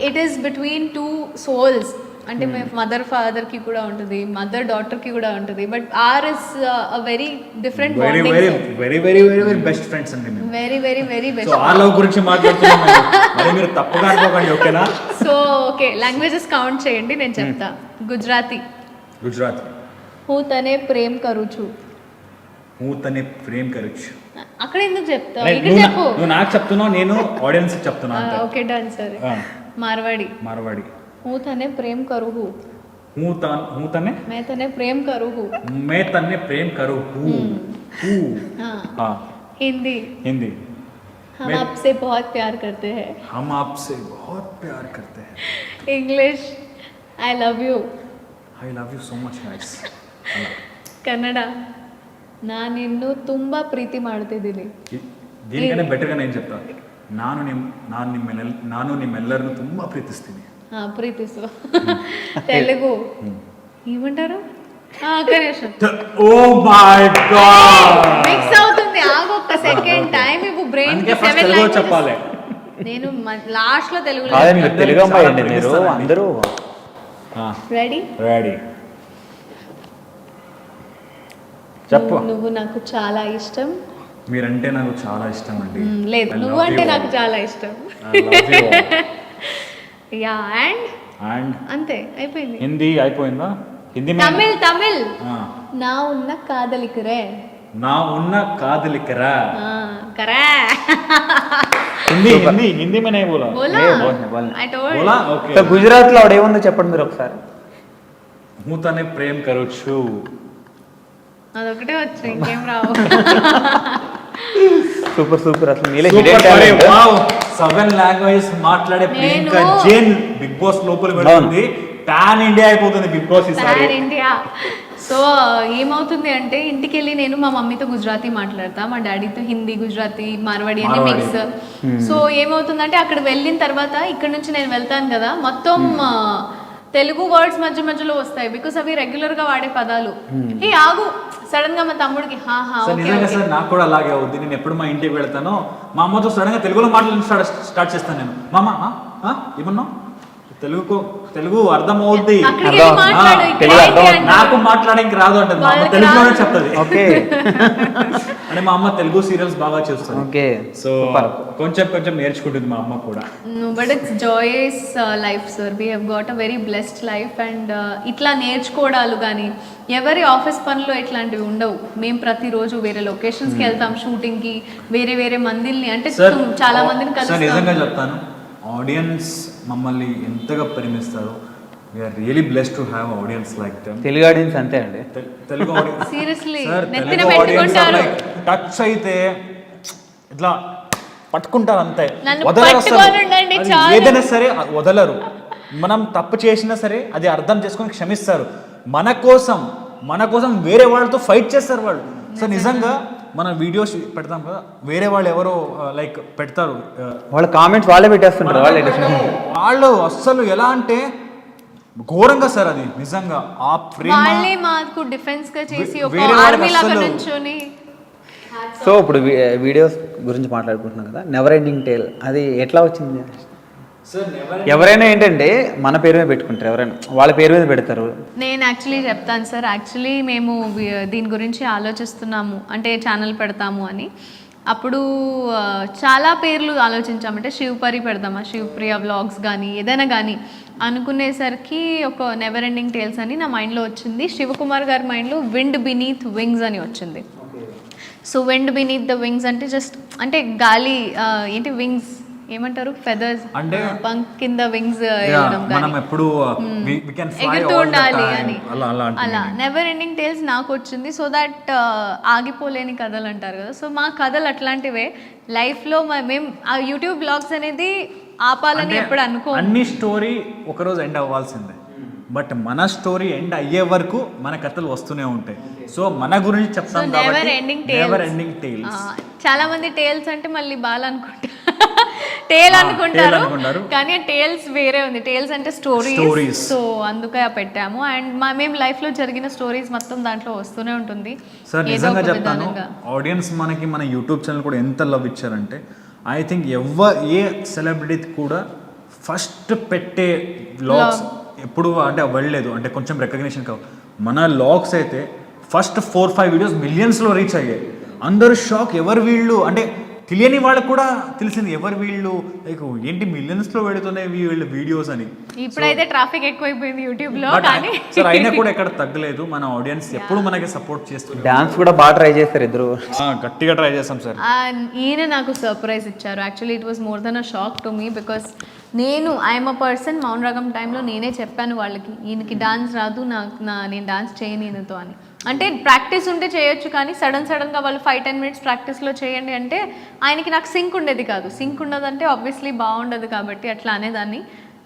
It is between 2 souls. అంటే మదర్ ఫాదర్ కి కూడా ఉంటుంది, మదర్ డాటర్ కి కూడా ఉంటుంది. But are is a very different very very very very very very best friends అండి మేము. Very very very so best. ఆ లవ్ గురించి మాట్లాడుతున్నాం మరి, మీరు తప్పుగా అనుకోకండి, ఓకేనా? సో ఓకే, లాంగ్వేజెస్ కౌంట్ చేయండి, నేను చెప్తా. గుజరాతీ. గుజరాత్. హూ తనే ప్రేమ్ కరుచు. హూ తనే ప్రేమ్ కరుచు. అక్కడ ఎందుకు చెప్తావు, అరే, ఇక్కడ చెప్పు. నువ్వు నాకు చెప్తున్నావు, నేను ఆడియన్స్ చెప్తున్నా అంతే. ఓకే డన్ సరే. మార్వాడి. మార్వాడి. हूँ तने प्रेम करूँ हूँ. हूँ तने मैं तने प्रेम करूँ हूँ. मैं तने प्रेम करूँ हूँ. हूँ. हाँ. हिंदी. हिंदी. हम आपसे बहुत प्यार करते हैं. हम आपसे बहुत प्यार करते हैं. English. I love you. I love you so much guys. Kannada. ನಾನು ನಿನ್ನು ತುಂಬಾ ಪ್ರೀತಿ ಮಾಡ್ತಿದ್ದೀನಿ. దీనికన్నా బెటర్గా నేను చెప్తాను. ನಾನು ನಿಮ್ಮೆಲ್ಲರನ್ನು ತುಂಬಾ ಪ್ರೀತಿಸ್ತೀನಿ. ప్రీతిసు. తెలుగు ఏమంటారు? ఓ మై గాడ్, మిక్స్ అవుతుంది. ఆగు ఒక్క సెకండ్ టైం ఇవ్వు, బ్రెయిన్ కి 7 తెలుగు చెప్పాలి. నేను లాస్ట్ లో తెలుగు. తెలుగు అమ్మాయి అండి మీరు అందరూ. రెడీ రెడీ చెప్పు. నువ్వు నాకు చాలా ఇష్టం. మీరంటే నాకు చాలా ఇష్టం అండి. లేదు, నువ్వు అంటే నాకు చాలా ఇష్టం. యా అండ్ అంతే అయిపోయింది. హిందీ అయిపోయిందా? హిందీ తమిళ్. నా ఉన్న కాదలికరే. నా ఉన్న కాదలికరా. కరా. హిందీ మే नहीं बोला. I told. बोला ओके. సో గుజరాత్ లో ఆవిడ ఏముందో చెప్పండి మీరు ఒకసారి. हूँ तने प्रेम करूछु. అదొకటే వచ్చు, ఇంకేం రావు. Super super. అసలు మీలే వావ్, 7 లాంగ్వేజెస్ మాట్లాడే ప్రియాంక జైన్ బిగ్ బాస్ లోపల వెళ్తుంది. పాన్ ఇండియా అయిపోతుంది బిగ్ బాస్ ఈసారి. Pan India. సో ఏమవుతుంది అంటే ఇంటికి వెళ్ళి నేను మా మమ్మీతో గుజరాతీ మాట్లాడతా, మా డాడీతో హిందీ, గుజరాతీ, మార్వాడి అన్ని మిక్స్. సో ఏమవుతుందంటే అక్కడ వెళ్ళిన తర్వాత ఇక్కడ నుంచి నేను వెళ్తాను కదా, మొత్తం తెలుగు వర్డ్స్ మధ్య మధ్యలో వస్తాయి, బికాస్ అవి రెగ్యులర్ గా వాడే పదాలు. ఏ ఆగు, సడన్ గా మా తమ్ముడికి నిజంగా సార్ నాకు కూడా అలాగే అవుద్ది. నేను ఎప్పుడు మా ఇంటికి వెళ్తానో మా అమ్మతో సడన్ గా తెలుగులో మాట్లాడడం స్టార్ట్ చేస్తాను నేను. మా అమ్మ ఏమన్నా తెలుగు అర్థం అవుద్ది, నాకు మాట్లాడడానికి రాదు అంటే మా అమ్మ తెలుగులోనే చెప్తుంది. ఓకే. అంటే మా అమ్మ తెలుగు సీరియల్స్ బాగా చూస్తుంది. ఓకే. సో కొంచెం నేర్చుకుంటుంది మా అమ్మ కూడా. But it's Joyce life sir, we have got a very blessed life. And ఇట్లా నేర్చుకోవడాలు కానీ ఎవరి ఆఫీస్ పనులు ఇట్లాంటివి ఉండవు. మేము ప్రతిరోజు వేరే లొకేషన్స్కి వెళ్తాం షూటింగ్కి, వేరే మందిని అంటే చాలా మందిని కలిసి. నిజంగా చెప్తాను, ఆడియన్స్ మమ్మల్ని ఎంతగా ప్రేమిస్తారు. We are really blessed to have audience like them. Telugu audience అంతే అండి. తెలుగు ఆడియన్స్ సీరియస్లీ నెత్తిన పెట్టుకుంటారు. టచ్ అయితే ఇట్లా పట్టుకుంటారు అంతే, వదలరు అసలు. ఏదైనా సరే వదలరు. మనం తప్పు చేసినా సరే అది అర్థం చేసుకొని క్షమిస్తారు. మన కోసం వేరే వాళ్ళతో ఫైట్ చేస్తారు వాళ్ళు. సో నిజంగా మన వీడియోస్ పెడతాం కదా, వేరే వాళ్ళు ఎవరో లైక్ పెడతారు, వాళ్ళ కామెంట్స్ వాళ్ళే పెట్టేస్తుంటారు. వాళ్ళు అస్సలు ఎలా అంటే ఘోరంగా సార్, అది నిజంగా ఆ ప్రేమ మాకు డిఫెన్స్ గా చేసి ఒక ఆర్మీ లాగా నుంచొని. సో ఇప్పుడు వీడియోస్ గురించి మాట్లాడుకుంటున్నాం కదా, నెవర్ ఎండింగ్ టేల్ అది ఎట్లా వచ్చింది? ఎవరైనా ఏంటంటే మన పేరు మీద పెట్టుకుంటారు, ఎవరైనా వాళ్ళ పేరు మీద పెడతారు. నేను యాక్చువల్లీ చెప్తాను సార్, యాక్చువల్లీ మేము దీని గురించి ఆలోచిస్తున్నాము, అంటే ఛానల్ పెడతాము అని. అప్పుడు చాలా పేర్లు ఆలోచించామంటే శివపరి పెడదామా, శివప్రియ వ్లాగ్స్ కానీ ఏదైనా కానీ అనుకునేసరికి ఒక నెవర్ ఎండింగ్ టేల్స్ అని నా మైండ్లో వచ్చింది. శివకుమార్ గారి మైండ్లో విండ్ బినీత్ వింగ్స్ అని వచ్చింది. So wind beneath the wings అంటే జస్ట్ అంటే గాలి, ఏంటి వింగ్స్ ఏమంటారు, ఫెదర్స్ అంటే పంక్ కింద వింగ్స్ ఎగురుతూ ఉండాలి అని. అలా నెవర్ ఎండింగ్ టేల్స్ నాకు వచ్చింది. సో దట్ ఆగిపోలేని కథలు అంటారు కదా, సో మా కథలు అట్లాంటివే. లైఫ్లో మేము ఆ యూట్యూబ్ బ్లాగ్స్ అనేది ఆపాలని ఎప్పుడు అనుకో. అన్ని స్టోరీ ఒకరోజు ఎండ్ అవ్వాల్సిందే, బట్ మన స్టోరీ ఎండ్ అయ్యే వరకు మన కథలు వస్తూనే ఉంటాయి. సో మన గురించి చెప్తాం So, కాబట్టి never ending tales. Never ending tiles. చాలా మంది టేల్స్ అంటే మళ్ళీ బాల్ అనుకుంటారు, టేల్ అనుకుంటారు, అనుకుంటారు. కానీ టేల్స్ వేరే ఉంది. టేల్స్ అంటే Stories. స్టోరీస్. సో అందుకే పెట్టాము. అండ్ మేము లైఫ్ లో జరిగిన స్టోరీస్ మొత్తం దాంట్లో వస్తూనే ఉంటుంది. సార్ ఏదో నిజంగా ఒక చెప్తాను, విధానంగా. ఆడియన్స్ మనకి మన యూట్యూబ్ ఛానల్ కూడా ఎంత లవ్ ఇచ్చారంటే ఐ థింక్ ఏ సెలబ్రిటీ కూడా ఫస్ట్ పెట్టే వ్లాగ్స్ ఎప్పుడు అంటే వెళ్ళలేదు, అంటే కొంచెం రికగ్నిషన్ కావు. మన వ్లాగ్స్ అయితే ఫస్ట్ 4-5 వీడియోస్ మిలియన్స్లో రీచ్ అయ్యాయి. అందరూ షాక్, ఎవరు వీళ్ళు అంటే తెలియని వాళ్ళకు కూడా తెలిసింది ఎవరు వీళ్ళు, లైక్ ఏంటి మిలియన్స్లో పెడుతున్నాయి వీళ్ళు వీడియోస్ అని. ఇప్పుడైతే ట్రాఫిక్ ఎక్కువైపోయింది యూట్యూబ్ లో, బట్ కానీ సార్ అయినా కూడా ఎక్కడ తగ్గలేదు. మన ఆడియన్స్ ఎప్పుడు మనకి సపోర్ట్ చేస్తున్నారు. డాన్స్ కూడా బాగా ట్రై చేస్తారు ఇద్దరు. గట్టిగా ట్రై చేస్తాం సార్. ఈయన నాకు సర్ప్రైజ్ ఇచ్చారు. Actually it was more than a shock to me, because I'm a person మౌన రాగం టైంలో నేనే చెప్పాను వాళ్ళకి, ఈయనకి డాన్స్ రాదు, నేను డాన్స్ చేయను ఈయనతో అని. అంటే ప్రాక్టీస్ ఉంటే చేయొచ్చు, కానీ సడన్గా వాళ్ళు 5-10 మినిట్స్ ప్రాక్టీస్లో చేయండి అంటే ఆయనకి నాకు సింక్ ఉండేది కాదు. సింక్ ఉండదంటే ఆబ్వియస్లీ బాగుండదు, కాబట్టి అట్లా అనేదాన్ని.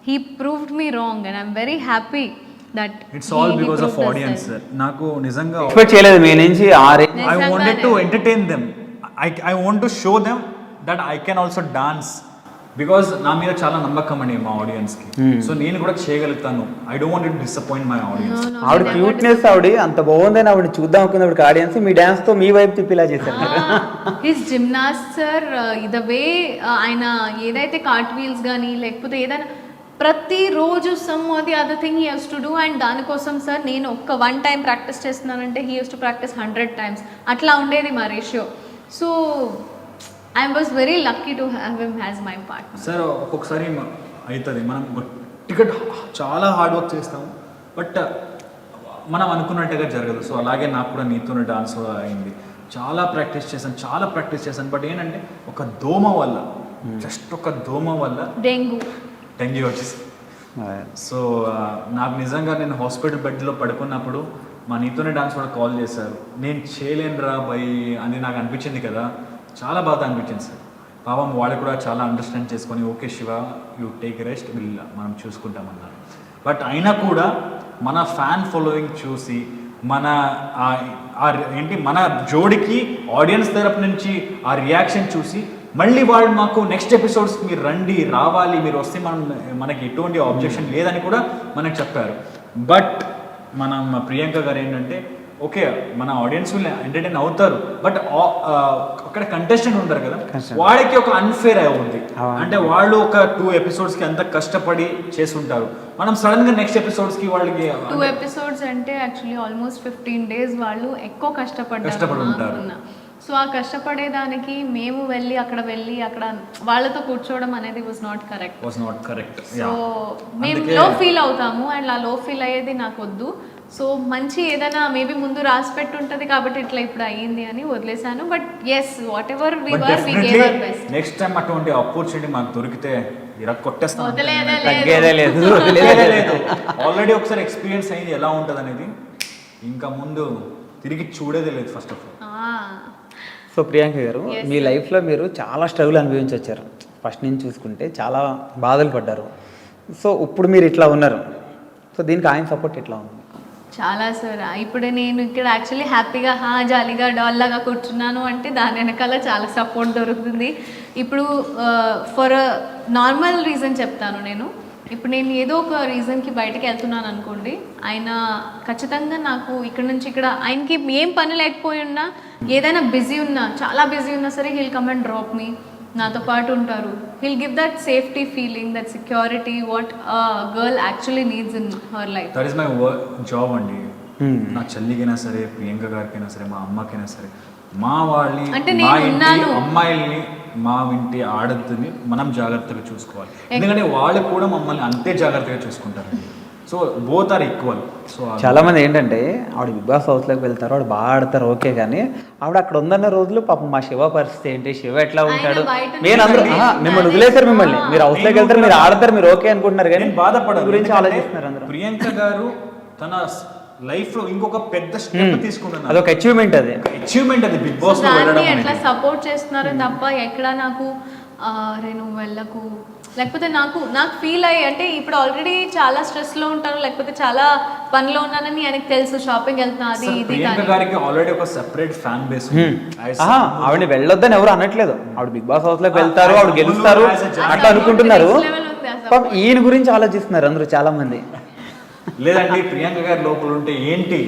He proved me wrong and I'm very happy that it's all because of audience sir. నాకు నిజంగా ఎక్స్పెక్ట్ చేయలేదు మీ నుంచి I wanted to entertain them. I want to show them that I can also dance. Because నా మీద చాలా నమ్మకం అండి మా ఆడియన్స్కి. సో నేను కూడా చేయగలుగుతాను. I don't want to disappoint my audience. ఆవిడ క్యూట్నెస్ అంత బాగుందని ఆవిడ చూద్దాం అనుకున్నప్పుడు ఆడియన్స్ మీ డాన్స్ తో మీ వైపు తిప్పిలా చేశారు. His gymnast sir, the way ఆయన ఏదైతే కార్ట్ వీల్స్ కానీ లేకపోతే ఏదైనా ప్రతిరోజు some or the other thing he has to do. And దానికోసం సార్ నేను ఒక్క 1 టైం ప్రాక్టీస్ చేస్తున్నానంటే he has to practice 100 times. అట్లా ఉండేది మా ratio. So I was very lucky to have him as my partner. Sir ఒక్కొక్కసారి అవుతుంది, మనం గట్టిగా చాలా హార్డ్ వర్క్ చేస్తాము, బట్ మనం అనుకున్నట్టుగా జరగదు. సో అలాగే నాకు కూడా నీతోనే డాన్స్ అయింది. చాలా ప్రాక్టీస్ చేశాను, బట్ ఏంటంటే ఒక దోమ వల్ల, జస్ట్ ఒక దోమ వల్ల డెంగ్యూ వచ్చేసి. సో నాకు నిజంగా నేను హాస్పిటల్ బెడ్లో పడుకున్నప్పుడు మా నీతోనే డాన్స్ కూడా కాల్ చేశారు. నేను చేయలేనురా బై అని నాకు అనిపించింది కదా, చాలా బాగా అనిపించింది సార్. పాపం వాళ్ళు కూడా చాలా అండర్స్టాండ్ చేసుకొని okay Shiva you take rest, మనం చూసుకుంటామన్నారు. బట్ అయినా కూడా మన ఫ్యాన్ ఫాలోయింగ్ చూసి మన మన జోడికి ఆడియన్స్ తరపు నుంచి ఆ రియాక్షన్ చూసి మళ్ళీ వాళ్ళు మాకు నెక్స్ట్ ఎపిసోడ్స్ మీరు రావాలి, మీరు వస్తే మనకి ఎటువంటి ఆబ్జెక్షన్ లేదని కూడా మనకు చెప్పారు. బట్ మా ప్రియాంక గారు ఏంటంటే ఓకే మన ఆడియన్స్ వీళ్ళు ఎంటర్టైన్ అవుతారు, బట్ అక్కడ కంటెస్టెంట్ ఉంటారు కదా, వాళ్ళకి ఒక అన్ఫేర్ అవుతుంది. అంటే వాళ్ళు ఒక 2 ఎపిసోడ్స్కి అంత కష్టపడి చేస్తుంటారు, మనం సడన్గా నెక్స్ట్ ఎపిసోడ్స్కి వాళ్ళకి 2 ఎపిసోడ్స్ అంటే యాక్చువల్లీ ఆల్మోస్ట్ 15 days వాళ్ళు ఎక్కువ కష్టపడి ఉంటారు. సో ఆ కష్టపడేదానికి మేము అక్కడ వాళ్ళతో కూర్చోవడం అనేది వాజ్ నాట్ కరెక్ట్. సో మేము లో ఫీల్ అవుతాము, అండ్ ఆ లో ఫీల్ అయ్యేది నాకు వద్దు. సో మంచి ఏదైనా మేబీ ముందు రాసి పెట్టుంటది కాబట్టి ఇట్లా ఇప్పుడు అయ్యింది అని వదిలేసాను. But yes, whatever we were we gave our best. Next time అటువంటి ఆపర్చునిటీ మాకు దొరికితే కొట్టేస్తాం. ఆల్రెడీ ఒకసారి ఎక్స్పీరియన్స్ అయింది ఎలా ఉంటుంది అనేది, ఇంకా ముందు తిరిగి చూడేదే లేదు first of all. So Priyanka గారు, మీ లైఫ్లో మీరు చాలా స్ట్రగుల్ అనుభవించి వచ్చారు. ఫస్ట్ నుంచి చూసుకుంటే చాలా బాధలు పడ్డారు. సో ఇప్పుడు మీరు ఇట్లా ఉన్నారు. సో దీనికి ఆయన సపోర్ట్ ఎట్లా ఉంది? చాలా సార్. ఇప్పుడు నేను ఇక్కడ యాక్చువల్లీ హ్యాపీగా జాలీగా డాల్లాగా కూర్చున్నాను అంటే దాని వెనకాల చాలా సపోర్ట్ దొరుకుతుంది. ఇప్పుడు ఫర్ నార్మల్ రీజన్ చెప్తాను నేను. ఇప్పుడు నేను ఏదో ఒక రీజన్కి బయటకు వెళ్తున్నాను అనుకోండి, ఆయన ఖచ్చితంగా నాకు ఇక్కడ నుంచి ఇక్కడ ఆయనకి ఏం పని లేకపోయి ఉన్నా, ఏదైనా చాలా బిజీ ఉన్నా సరే హీల్ కమ్ అండ్ డ్రాప్ మీ, నాతో పాటు ఉంటారు. Heal give that safety feeling, that security what girl actually needs in her life. That is my job అండి. నా చెల్లికైనా సరే, ప్రియాంక గారికైనా సరే, మా అమ్మకైనా సరే, మా వాళ్ళని అంటే మా ఇంటి అమ్మాయిల్ని, మా ఇంటి ఆడద్దని మనం జాగ్రత్తగా చూసుకోవాలి. ఎందుకంటే వాళ్ళు కూడా మమ్మల్ని అంతే జాగ్రత్తగా చూసుకుంటారండి. So both are equal. So చాలా మంది ఏంటంటే ఆవిడ బిగ్ బాస్ హౌస్లోకి వెళ్తారు, ఆవిడ బాగా ఆడతారు ఓకే, కానీ ఆవిడ అక్కడ ఉందన్న రోజులు పాపం మా శివ పరిస్థితి ఏంటి, శివ ఎట్లా ఉంటాడు, నేను అందరూ మిమ్మల్ని వదిలేశారు, మిమ్మల్ని మీరు హౌస్లోకి వెళ్తారు, మీరు ఆడతారు, మీరు ఓకే అనుకుంటున్నారు, కానీ బాధపడదు గురించి ఆలోచిస్తున్నారు అందరూ. ప్రియాంక గారు తన లైఫ్ లో ఇంకొక పెద్ద స్టెప్ తీసుకున్నారు. అదొక అచీవ్మెంట్, అది బిగ్ బాస్ లో ఎట్లా సపోర్ట్ చేస్తున్నారు తప్ప ఎక్కడ నాకు నువ్వు వెళ్ళకు లేకపోతే నాకు ఫీల్ అయ్యి అంటే ఇప్పుడు ఆల్రెడీ చాలా స్ట్రెస్లో ఉంటాను, లేకపోతే చాలా పనిలో ఉన్నానని ఆయనకు తెలుసు, షాపింగ్ వెళ్తున్నా అది ఇది ప్రియాంక కానీ గారికి ఆల్రెడీ ఒక సెపరేట్ ఫ్యాన్ బేస్ ఆవిడని వెళ్ళొద్దని ఎవరు అనట్లేదు, ఆవిడ బిగ్ బాస్ హౌస్ లోకి వెళ్తారు, ఆవిడ గెలుస్తారు అట్లా అనుకుంటున్నారు. next level ఉంది ఆ పాపం ఈయన గురించి ఆలోచిస్తున్నారు అందరూ చాలా మంది. లేదండి ప్రియాంక గారి లోపల ఉంటే ఏంటి,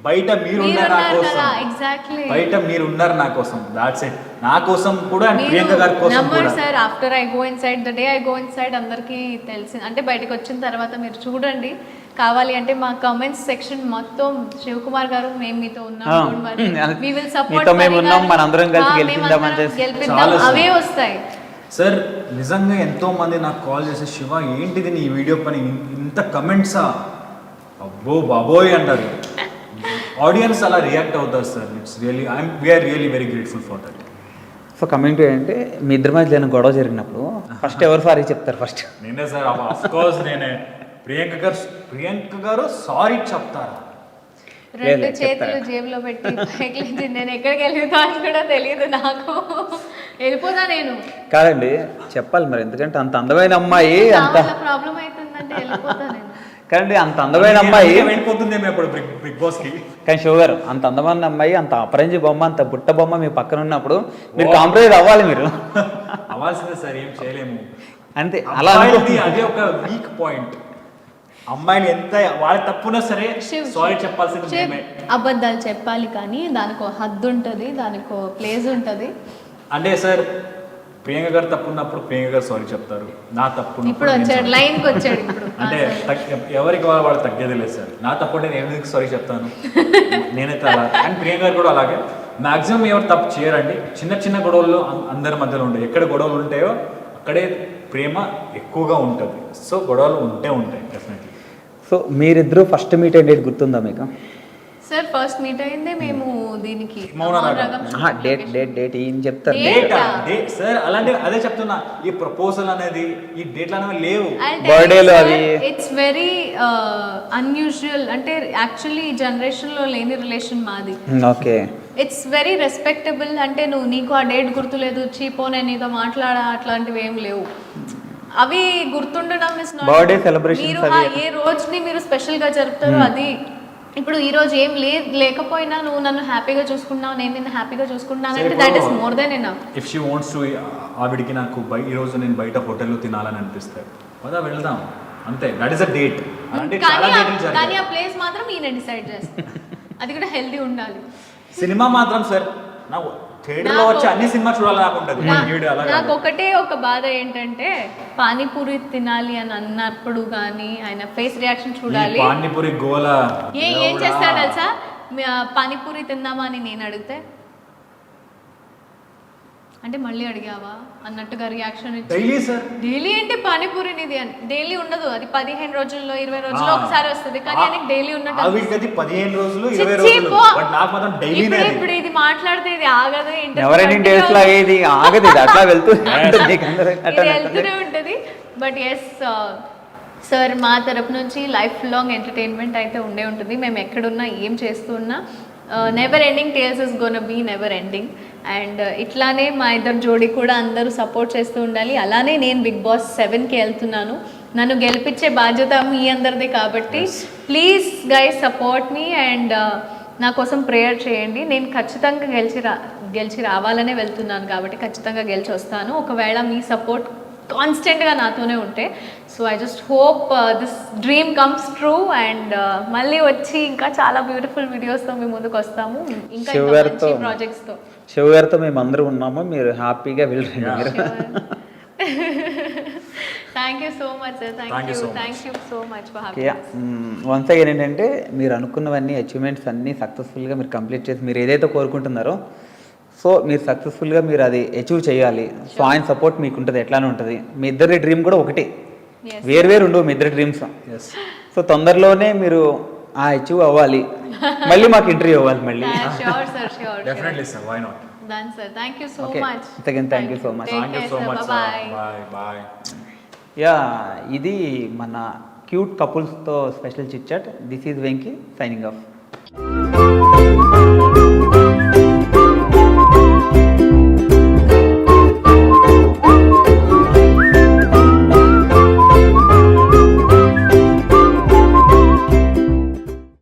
బయట మీరున్నారు నా కోసం, ఎగ్జాక్ట్లీ బయట మీరున్నారు నా కోసం, దాట్స్ ఇట్. నా కోసం కూడా and ప్రియాంక గారి కోసం నంబర్ కూడా. Sir after I go inside the day I go inside అందరికీ తెలిసింది. అంటే బయటకు వచ్చిన తర్వాత మీరు చూడండి, కావాలి అంటే మా కామెంట్స్ సెక్షన్ మొత్తం శివకుమార్ గారు మేము మీతో ఉన్నాం, we will support మీతో మేము Mani ఉన్నాం, గారు. మనందరం కలిసి మేము గెలిపిద్దాం అందరం అని గెలిపిద్దాం, చాలా అవే వస్తాయి. సార్ నిజంగా ఎంతో మంది నాకు కాల్ చేసి శివ ఏంటిది నీ వీడియో పని ఇంత కమెంట్సా, అబ్బో బాబోయ్ అంటారు. ఆడియన్స్ అలా రియాక్ట్ అవుతారు sir. It's really we are really very grateful for that. So coming to ఏంటంటే మీ ఇద్దరి మధ్య ఏదైనా గొడవ జరిగినప్పుడు ఫస్ట్ ఎవరు సారీ చెప్తారు? ఫస్ట్ నేనే సార్, ఆఫ్ కోర్స్ నేనే. ప్రియాంక గారు సారీ చెప్తారా? రెండు చేతులు జేబులో పెట్టి పైకి లేచి నేను ఎక్కడికి వెళ్తా అని కూడా తెలియదు నాకు, వెళ్ళిపోతా నేను. కాదండి చెప్పాలి మరి, ఎందుకంటే అంత అందమైన అమ్మాయి, అంత ప్రాబ్లం అవుతుందంటే వెళ్ళిపోతా నేను. కాదండి అంత అందమైన అమ్మాయి వెళ్ళిపోతుందేమో ఇప్పుడు బిగ్ బాస్ కి. కానీ షో గారు అంత అందమైన అమ్మాయి, అంత అపరంజి బొమ్మ, అంత బుట్ట బొమ్మ మీ పక్కన ఉన్నప్పుడు మీరు కాంప్రమైజ్ అవ్వాలి. మీరు అవ్వాల్సిందే సార్, ఏం చేయలేము. అంతే అలా అమ్మాయిలది అదే ఒక వీక్ పాయింట్. అమ్మాయిలు ఎంత వాళ్ళ తప్పునా సరే సారీ చెప్పాల్సింది మేమే. అబద్ధాలు చెప్పాలి కానీ దానికి హద్దు ఉంటుంది, దానికి ప్లేస్ ఉంటుంది. అంటే సార్ ప్రియాంక గారు తప్పు ఉన్నప్పుడు ప్రియాంక గారు సారీ చెప్తారు, నా తప్పు ఇప్పుడు వచ్చాడు లైన్కి వచ్చాడు ఇప్పుడు. అంటే ఎవరికి వాళ్ళు తగ్గేది లేదు సార్. నా తప్పు నేను ఎందుకు సారీ చెప్తాను, నేనైతే అలా. అండ్ ప్రియాంక గారు కూడా అలాగే. మాక్సిమం ఎవరు తప్పు చేయరండి, చిన్న చిన్న గొడవలు అందరి మధ్యలో ఉంటాయి. ఎక్కడ గొడవలు ఉంటాయో అక్కడే ప్రేమ ఎక్కువగా ఉంటుంది. సో గొడవలు ఉంటాయి డెఫినెట్లీ. సో మీరిద్దరూ ఫస్ట్ మీట్ అయిన డేట్ గుర్తుందా మీకు? సార్ ఫస్ట్ మీట్ అయిందే మేము దీనికి మౌనరాగం. డేట్ ఏం చెప్తారు? సార్ అలాంటి అదే చెప్తున్నా, ఈ ప్రపోజల్ అనేది ఈ డేట్లు అనేవి లేవు. బర్త్డేలో అవి ఇట్స్ వెరీ అన్యూజువల్. అంటే యాక్చువల్లీ ఈ జనరేషన్ లో లేని రిలేషన్ మాది. Okay, it's very respectable. అంటే నీకు ఆ డేట్ గుర్తులేదు, చీపో నేను నీతో మాట్లాడా, అట్లాంటివి ఏం లేవు. అవి గుర్తుండడం ఇస్ నాట్ బర్త్డే సెలబ్రేషన్. మీరు ఏ రోజుని మీరు స్పెషల్ గా జరుపుతారో అది. ఇప్పుడు ఈ రోజు ఏం లేకపోయినా నువ్వు నన్ను హ్యాపీగా చూసుకున్నావు, నేను నిన్ను హ్యాపీగా చూసుకున్నాను అంటే that is more than enough. If she wants to, ఆవిడికి నాకు ఈ రోజు నేను బయట హోటల్లో తినాలని అనిపిస్తాయి, పదా వెళ్దాం అంతే. That is a date. అంటే చాలా డేట్లు కానీ ఆ ప్లేస్ మాత్రం ఈయన డిసైడ్ చేస్తాను, అది కూడా హెల్దీ ఉండాలి. సినిమా మాత్రం సార్ నాకు థియేటర్లో వచ్చి అన్ని సినిమా చూడాలనుకుంటుంది. నాకు ఒకటే ఒక బాధ ఏంటంటే పానీపూరి తినాలి అని అన్నప్పుడు కానీ ఆయన ఫేస్ రియాక్షన్ చూడాలి. పానీపూరి గోల ఏం చేస్తాడు తెలుసా, పానీపూరి తిందామా అని నేను అడిగితే అంటే మళ్ళీ అడిగావా అన్నట్టుగా రియాక్షన్ డైలీ సార్. డైలీ అంటే పానీపూరి నిది అని డైలీ ఉండదు, అది 15 రోజుల్లో 20 రోజుల్లో ఒకసారి వస్తుంది. కానీ ఆయనకి డైలీ ఉన్నట్టు 15 రోజులు 20 రోజులు, బట్ నాకు మాత్రం డైలీ. ఇప్పుడు ఇది మాట్లాడితే ఇది ఆగదు, ఎవరైనా డేస్ లా ఇది ఆగదు, ఇది అట్లా వెళ్తూనే ఉంటుంది. బట్ ఎస్ సార్, మా తరపు నుంచి లైఫ్ లాంగ్ ఎంటర్టైన్మెంట్ అయితే ఉండే ఉంటుంది. మేము ఎక్కడున్నా ఏం చేస్తున్నా never ending tales is gonna be never ending. And ఇట్లానే మా ఇద్దరు జోడీ కూడా అందరూ సపోర్ట్ చేస్తూ ఉండాలి. అలానే నేను బిగ్ బాస్ 7కి వెళ్తున్నాను, నన్ను గెలిపించే బాధ్యత మీ అందరిది కాబట్టి please guys support me and నా కోసం ప్రేయర్ చేయండి. నేను ఖచ్చితంగా గెలిచి రావాలనే వెళ్తున్నాను కాబట్టి ఖచ్చితంగా గెలిచి వస్తాను, ఒకవేళ మీ సపోర్ట్ కాన్స్టెంట్గా నాతోనే ఉంటే. So I just hope this dream comes true and మళ్ళీ వచ్చి ఇంకా చాలా బ్యూటిఫుల్ వీడియోస్తో మీ ముందుకు వస్తాము, ఇంకా మంచి ప్రాజెక్ట్స్తో. శివ గారితో మేము అందరూ ఉన్నాము, మీరు హ్యాపీగా వెళ్ళండి. Thank you so much sir, thank you so much for happiness. Once again ఏంటంటే మీరు అనుకున్నవన్నీ అచీవ్మెంట్స్ అన్నీ సక్సెస్ఫుల్గా మీరు కంప్లీట్ చేసి మీరు ఏదైతే కోరుకుంటున్నారో సో మీరు సక్సెస్ఫుల్గా మీరు అది అచీవ్ చేయాలి. సో ఆయన సపోర్ట్ మీకు ఉంటుంది, ఎట్లానే ఉంటుంది. మీ ఇద్దరి డ్రీమ్ కూడా ఒకటి, వేరు ఉండవు మీ ఇద్దరి డ్రీమ్స్. సో తొందరలోనే మీరు అచీవ్ అవ్వాలి, మళ్ళీ మాకు ఇంటర్వ్యూ అవ్వాలి మళ్ళీ. Sure sir, sure. Definitely sir, why not? Done sir, thank you so Okay. much. Again, thank you so much. Thank you so much sir. Bye. Yeah, ఇది మన క్యూట్ కపుల్స్తో special chit chat. This is Venky signing of.